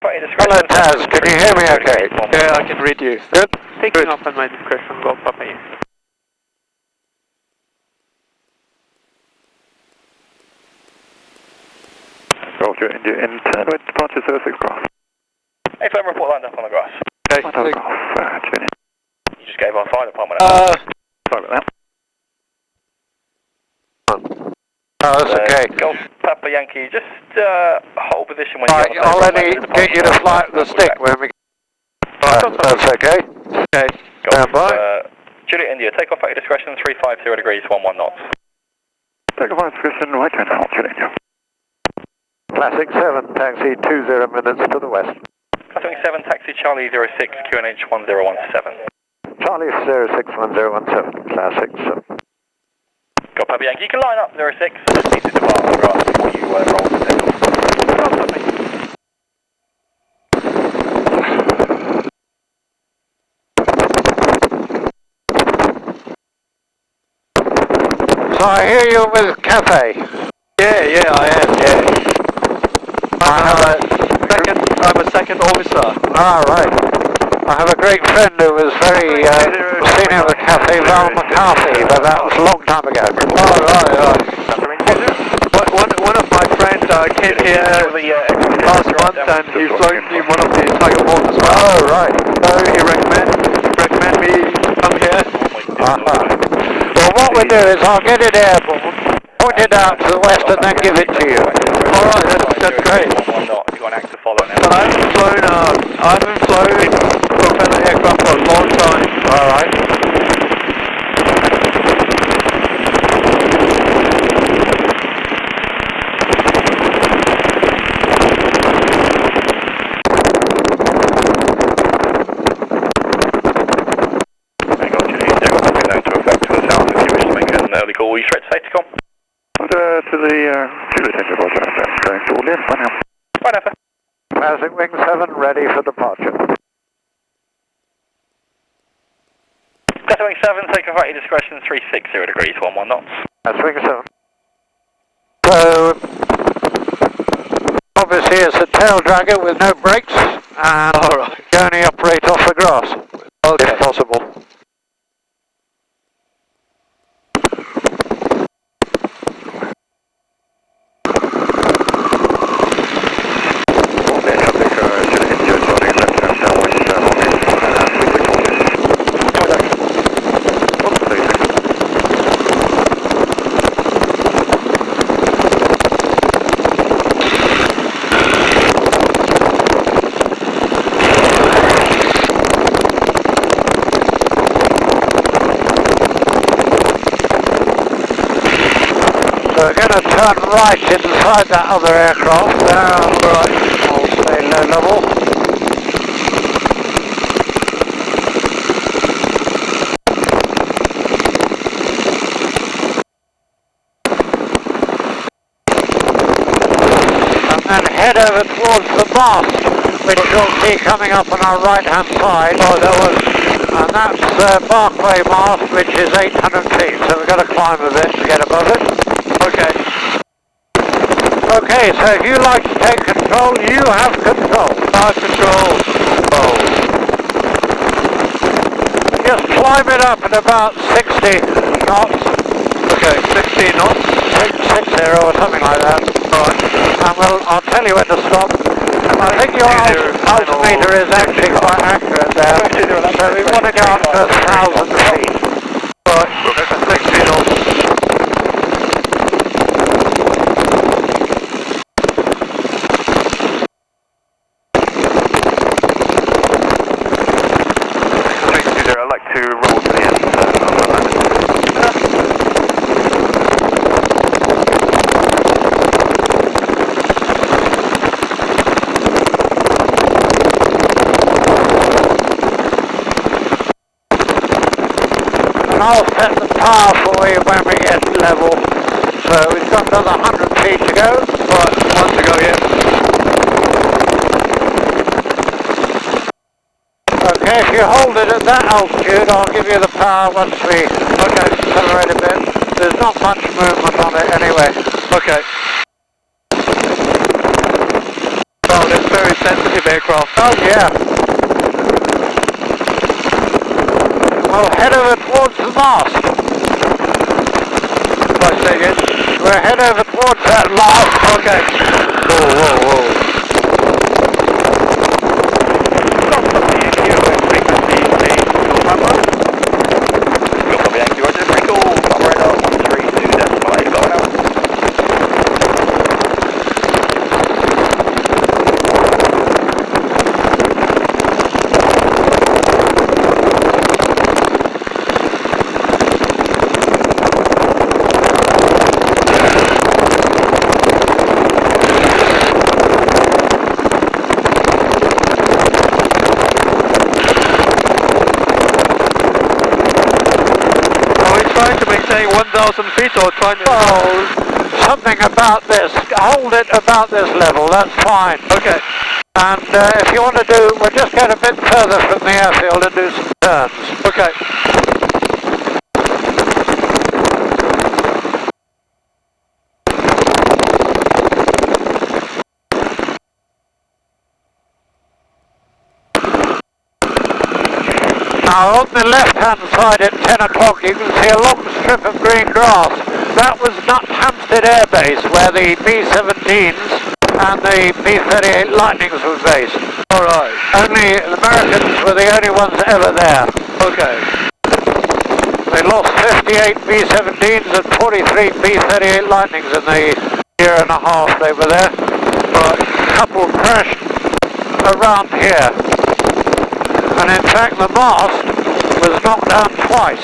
Hello Taz, can you hear me okay? Yeah, I can read you. Good. Picking up on my discretion, go Papa. Roger, India, in turn with departure 06 cross. Hey, firm report lined up on the grass. Okay, You just gave our fire department sorry about that. Oh, that's okay. Golf Papa Yankee, just hold position when Right, you I'll only get you to fly up the stick when we... Right, that's okay. Okay. Stand by. Juliet India, take off at your discretion, 350 degrees, 11 knots. Take off discretion, right hand out, Juliet India. Classic 7, taxi 20 minutes to the west. Classic 7, taxi Charlie 06, QNH 1017. Charlie 061017, classic 7. Got Papa Yankee, you can line up 06, just need to depart on the grass before you roll the signal. So I hear you with Cafe. Yeah, I am, yeah. I'm a second officer. Ah, right. I have a great friend who was very senior at Cafe, Val McCarthy, but that was a long time ago. Oh, right. One of my friends came here last month and he's flown in one of the Tiger Moth as well. Oh, right. So he recommend me come here. Well, what we do is I'll get it airborne, point it out to the west and then give it to you. Alright, that's great. But I haven't flown propeller aircraft for a long time. Alright. Early call, will you straight to safety com? To the Juliet India, Roger, going to Orleans, right now. Right now, sir. Classic Wing 7 ready for departure. Classic Wing 7, take off at your discretion, 360 degrees, 11 knots. That's Wing 7. So, obviously it's a tail dragger with no brakes, and you only operate off the grass, if possible. We're going to turn right inside that other aircraft. Right. I'll stay low level. And then head over towards the mast, which you'll see coming up on our right hand side. Oh, that was. And that's Barclay mast, which is 800 feet, so we've got to climb a bit to get above it. Okay. Okay, so if you like to take control, you have control. Control. Just climb it up at about 60 knots. Okay, 60 knots? 60 or something like that. Alright. And I'll tell you when to stop. I think your altimeter is actually quite accurate there. So we want to go up to 1,000 feet. Right, 60 knots. I'd like to roll to the end. And I'll set the power for you when we get level. So we've got another 100 feet to go. Right, one to go, yeah. Okay, if you hold it at that altitude, I'll give you the power once we accelerate a bit. There's not much movement on it anyway. Okay. Well, it's very sensitive aircraft. Oh yeah. Well, head over towards the mast. Right, say again. We'll head over towards that mast. Okay. Whoa. Trying to maintain 1,000 feet or trying to... Oh, something about this. Hold it about this level, that's fine. Okay. And if you want to do, we'll just get a bit further from the airfield and do some turns. Okay. Now on the left-hand side at 10 o'clock you can see a long strip of green grass. That was Hampstead Air Base where the B-17s and the B-38 Lightnings were based. Alright. Only the Americans were the only ones ever there. Okay. They lost 58 B-17s and 43 B-38 Lightnings in the year and a half they were there. But a couple crashed around here. And in fact the mast was knocked down twice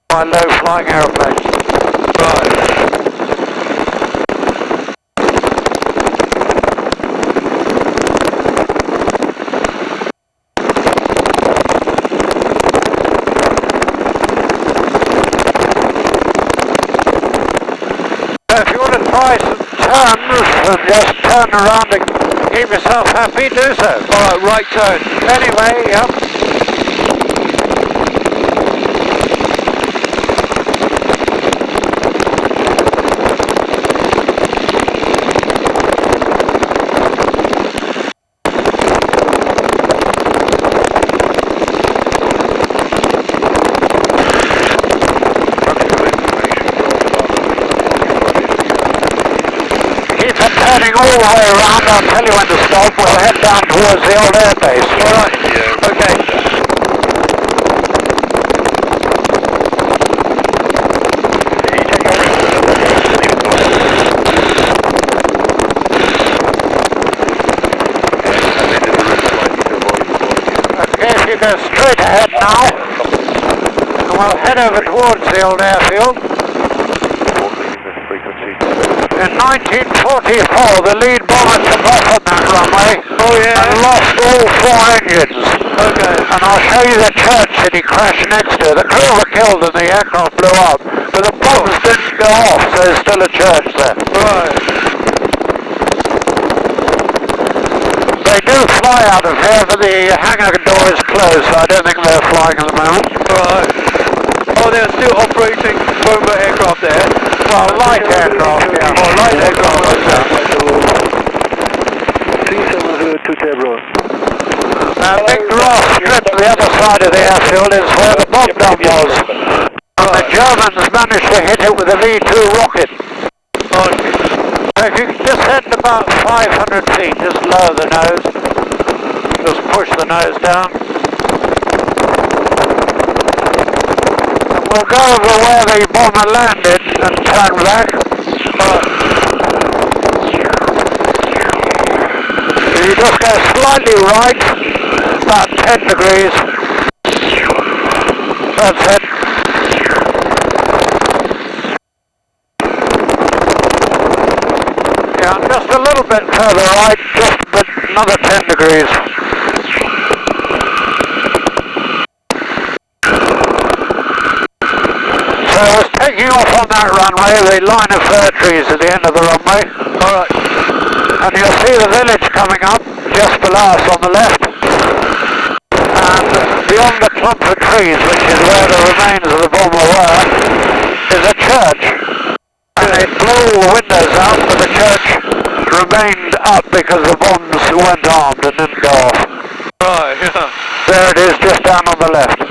by low-flying aeroplanes. Right. So if you want to try some turns and just turn around and keep yourself happy, do so. Alright, right turn. Anyway, yep. Turning all the way around, I'll tell you when to stop. We'll head down towards the old airbase. Alright, yeah. Okay. Okay, if you go straight ahead now, and we'll head over towards the old airfield. In 1944, the lead bomber took off on that runway and lost all 4 engines. Okay. And I'll show you the church that he crashed next to. The crew were killed and the aircraft blew up, but the bombs didn't go off, so there's still a church there. Right. They do fly out of here, but the hangar door is closed, so I don't think they're flying at the moment. Right. Oh, they're still operating bomber aircraft there? Well, light aircraft, yeah. Oh, light aircraft, okay. 3702 Tabro. Big grass strip to the other side of the airfield is where the bomb dump was. And the Germans managed to hit it with a V-2 rocket. So if you can just head about 500 feet, just lower the nose. Just push the nose down. And we'll go over where the bomber landed and turn back. If you just go slightly right, about 10 degrees. That's it. Yeah, just a little bit further right, just another 10 degrees. So I was taking off on that runway, the line of fir trees at the end of the runway. Alright. And you'll see the village coming up just below us on the left. And beyond the clump of trees, which is where the remains of the bomber were, is a church. And it blew all the windows out, but the church remained up because the bombs went armed and didn't go off. Right, yeah. There it is, just down on the left.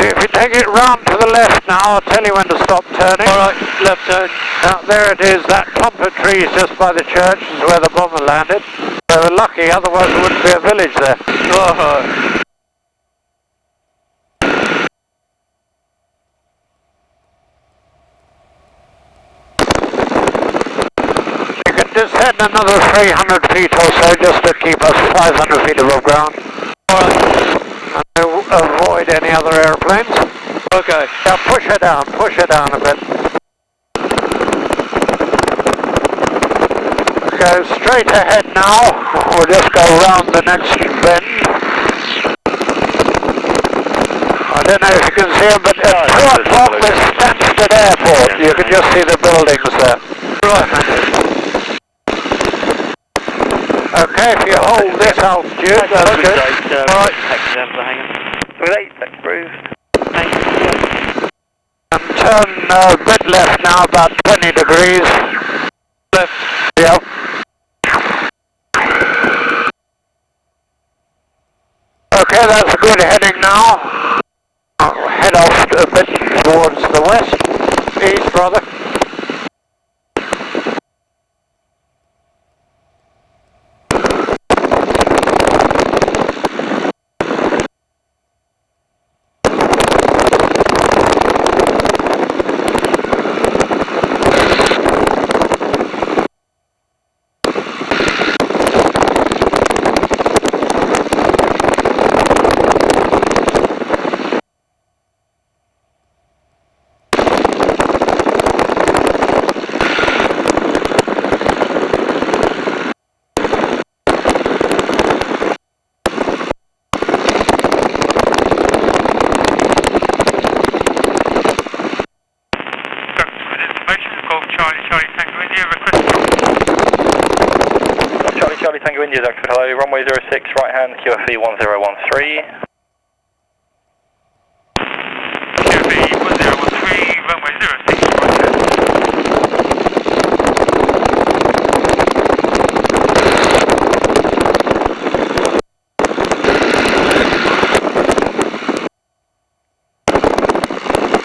If you take it round to the left now, I'll tell you when to stop turning. Alright, left turn. Now, there it is, that clump of trees just by the church is where the bomber landed. They were lucky, otherwise there wouldn't be a village there. Oh. You can descend another 300 feet or so just to keep us 500 feet above ground. Alright. And avoid any other airplanes. Okay. Now push her down a bit. Go straight ahead now. We'll just go round the next bend. I don't know if you can see them, but at 2 o'clock there's Stansted Airport. You can just see the buildings there. Right. Okay, if you hold this altitude, that's good. Alright. And turn a bit left now, about 20 degrees. Left. Yep. Okay, that's a good heading now. I'll head off a bit towards the west, east rather. Charlie Tango India, Duxford, hello, runway 06, right hand, QFE 1013. QFE 1013, runway 06, right hand.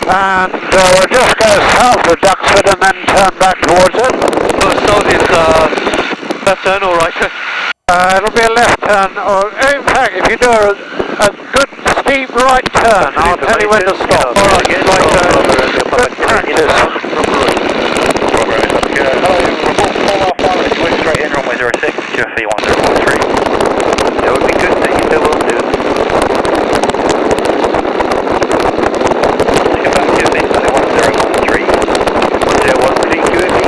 And we'll just go south of Duxford and then turn back towards it. So it's left turn or right turn? It'll be a left turn, or in fact, if you do a good steep right turn, I'll tell you when to stop. Alright, right turn. Good practice. Hello, report 4 mile 5 minutes, straight in, runway 06, QFE 1013. That would be good, that you still will do. Confirm QFE 1013. 1013 QFE.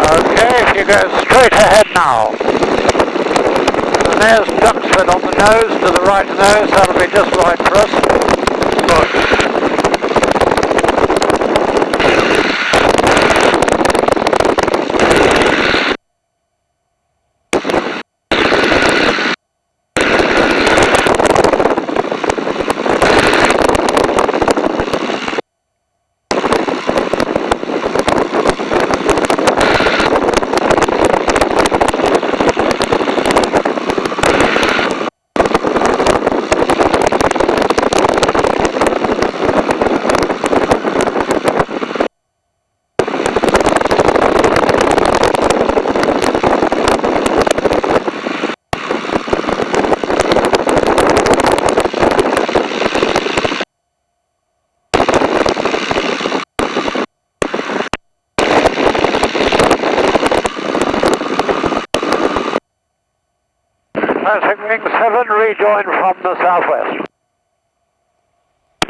Okay, if you go straight ahead now. And there's Duxford on the nose, to the right nose, that'll be just right for us. Classic Wing 7, rejoin from the southwest.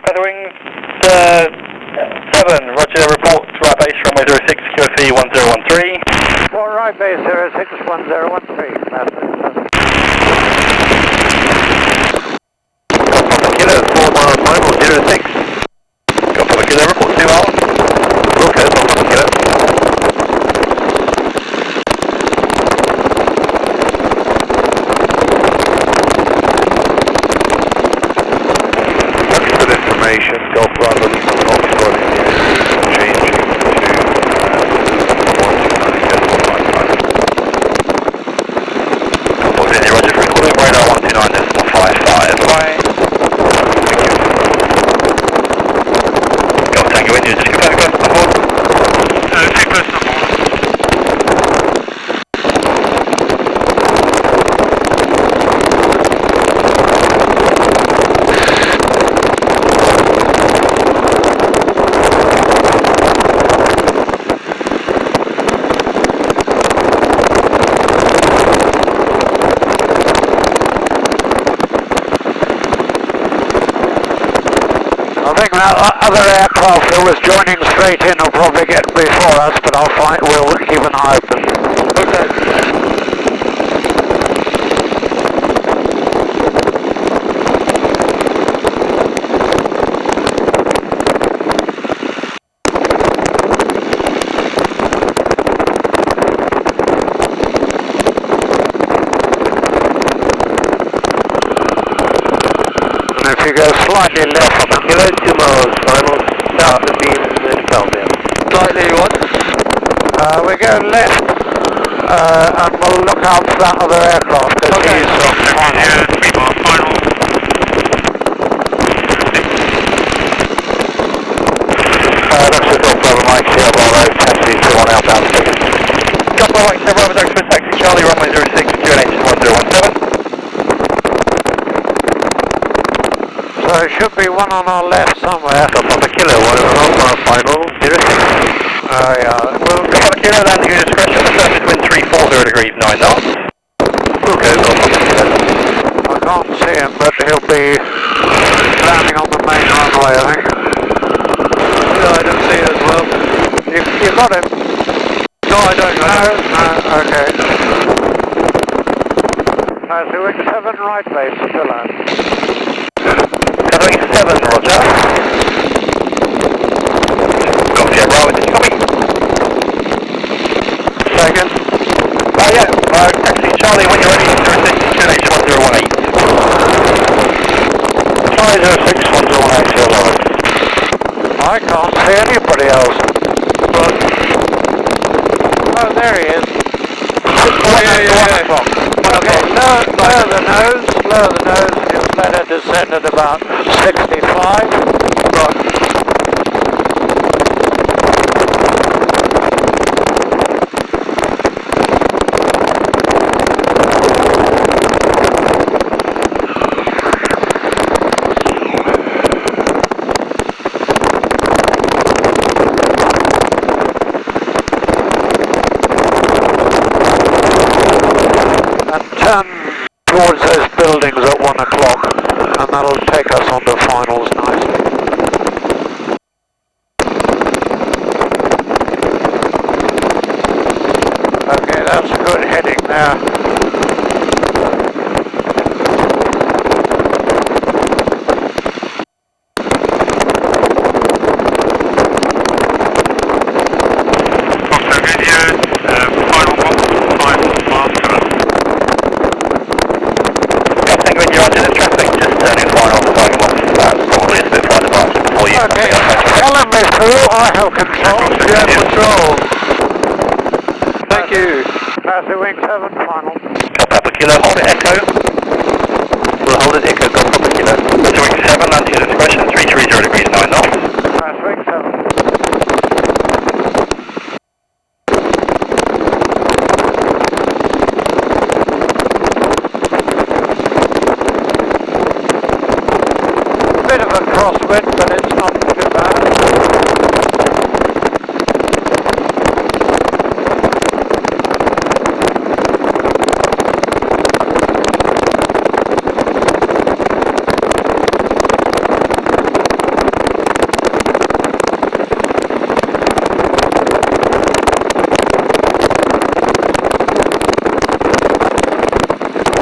Featherwing 7, roger, report to right base, runway 06, QFE 1013. For right base 06, 1013. That's it. Kilo 4 miles final 06. Got Papa Kilo, report 2 hours. Okay, Papa Kilo. other aircraft that was joining straight in will probably get before us, but we'll keep an eye open. Okay. If you go slightly left, Kilo 2 miles, final south of beam Philadelphia. Slightly what? we go left, and we'll look out for that other aircraft. Okay. 3 mile final. That's a Duxford, Mike, Sierra Bravo, taxi 21 outbound. Duxford, Mike, Sierra Bravo, Duxford, taxi Charlie, runway 06, QNH 1017. So there should be one on our left somewhere. Papa Kilo, 1.5 final, 06. Yeah. We'll go Papa Kilo, landing at discretion, the surface wind 340 degrees, 9 knots. Okay, I can't see him, but he'll be landing on the main runway, I think. No, I don't see it as well. You got him? No, I don't. No, okay. So wing 7 right base, still land. Wing 7, roger. Copy, Bravo, did you copy? Second. Yeah, taxi Charlie, when you're ready, 06, QNH 1018. Charlie 06, 1018, I can't see anybody else. Oh, there he is. Yeah. 1 o'clock. Okay, lower the nose. You'll let her descend at about 65. Right. Turn towards those buildings at 1 o'clock, and that'll take us on to finals nicely. Okay, that's a good heading there. Okay, follow me through, I have control. Yeah, control. Thank you. Taxi wing 7 final. Papa Kilo, hold it echo. We'll hold it echo, go Papa Kilo. Wing 7, landing at discretion, 330 degrees, 9 knots. Taxi wing 7. Bit of a crosswind, but it's not too bad.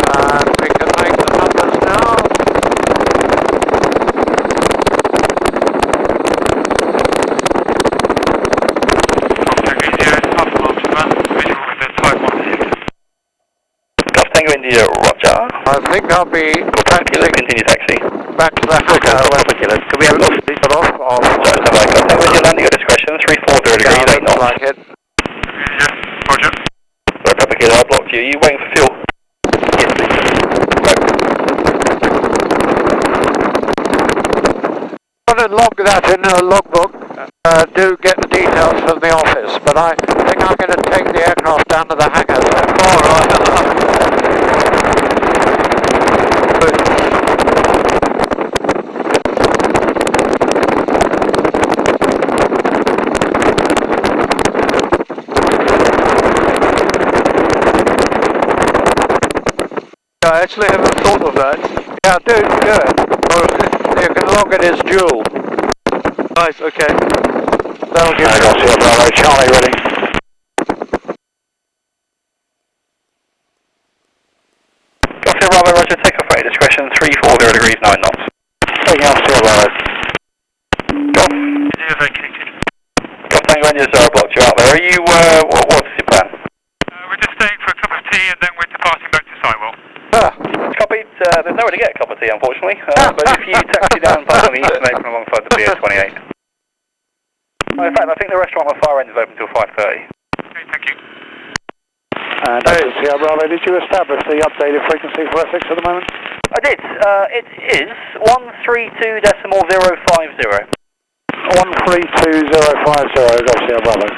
And we can make the numbers now. India, roger. I think I'll be Continue taxi. back to the hangar. Can we have a look? Please put off. So, when you're landing at discretion, 340 degrees, 8 knots. Like it. Roger. Sorry, Papa Kilo, I blocked you. Are you waiting for fuel? Yes, please. I'm going to log that in a logbook. Do get the details from the office, but I think I'm going to take the aircraft down to the hangar. All right. I actually haven't thought of that. Yeah, do it. You can log it as dual. Nice, okay. That'll give Golf Sierra Bravo, Charlie ready. Golf Sierra Bravo, roger, take off rate discretion, 340 degrees, 9 knots. Taking off Sierra Bravo. Golf. Engine vacated. Golf Tango engines are blocked you out there. Are you, what's your plan? We're just staying for a cup of tea and then we're departing back to Sidewell. Copied, there's nowhere to get a cup of tea unfortunately, but if you taxi down past on the eastern apron alongside the BA28. In fact, I think the restaurant on the far end is open until 5:30. Okay, thank you. And Golf Sierra Bravo, did you establish the updated frequency for Essex at the moment? I did, it is 132.050. 132050, Golf Sierra Bravo.